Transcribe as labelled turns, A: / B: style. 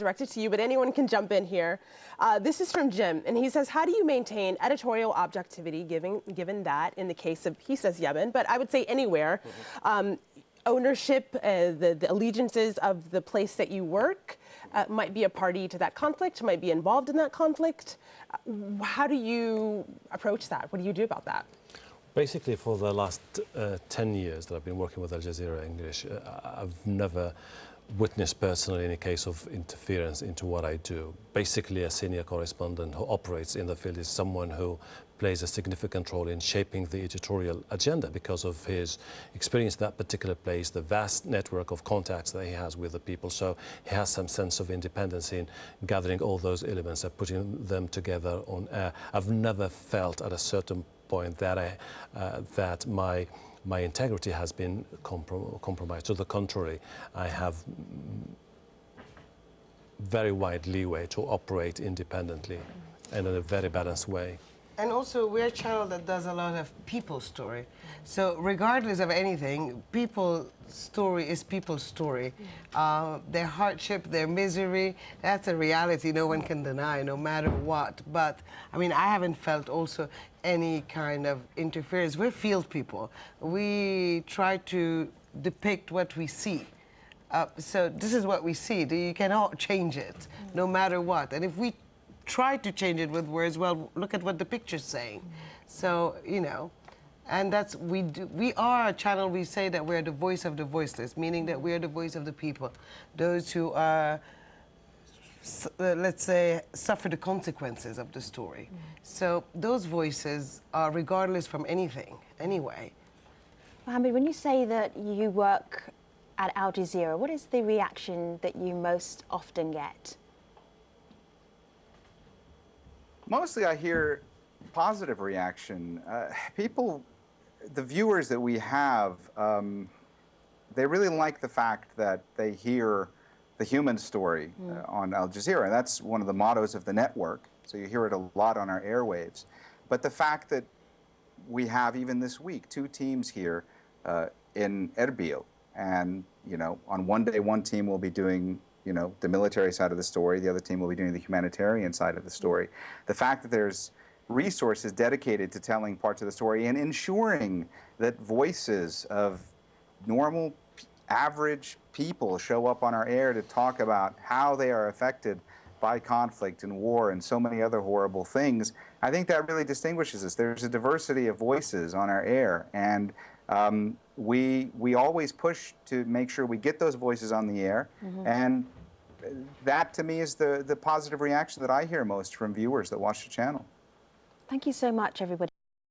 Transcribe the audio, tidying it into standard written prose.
A: directed to you, but anyone can jump in here. This is from Jim, and he says, how do you maintain editorial objectivity given that in the case of, he says Yemen, but I would say anywhere, ownership, the allegiances of the place that you work might be a party to that conflict, might be involved in that conflict. How do you approach that? What do you do about that?
B: Basically, for the last 10 years that I've been working with Al Jazeera English, I've never witnessed personally any case of interference into what I do. Basically, a senior correspondent who operates in the field is someone who plays a significant role in shaping the editorial agenda because of his experience in that particular place, the vast network of contacts that he has with the people. So he has some sense of independence in gathering all those elements and putting them together on air. I've never felt at a certain point that that my integrity has been compromised. To the contrary, I have very wide leeway to operate independently and in a very balanced way.
C: And also, we're a channel that does a lot of people's story. So regardless of anything, people's story is people's story. Their hardship, their misery, that's a reality no one can deny, no matter what. But, I mean, I haven't felt also any kind of interference. We're field people. We try to depict what we see. So this is what we see. You cannot change it, no matter what. And if we try to change it with words, well, look at what the picture's saying. So, you know, and that's, we are a channel, we say that we're the voice of the voiceless, meaning that we're the voice of the people, those who are, let's say, suffer the consequences of the story. So those voices are regardless from anything, anyway.
D: Mohammed, when you say that you work at Al Jazeera, what is the reaction that you most often get?
E: Mostly I hear positive reaction. People, the viewers that we have, they really like the fact that they hear the human story on Al Jazeera. That's one of the mottos of the network, so you hear it a lot on our airwaves. But the fact that we have, even this week, 2 teams here in Erbil, and, you know, on one day, one team will be doing, you know, the military side of the story, the other team will be doing the humanitarian side of the story. The fact that there's resources dedicated to telling parts of the story and ensuring that voices of normal, average people show up on our air to talk about how they are affected by conflict and war and so many other horrible things, I think that really distinguishes us. There's a diversity of voices on our air, and we always push to make sure we get those voices on the air, and that to me is the positive reaction that I hear most from viewers that watch the channel.
D: Thank you so much, everybody.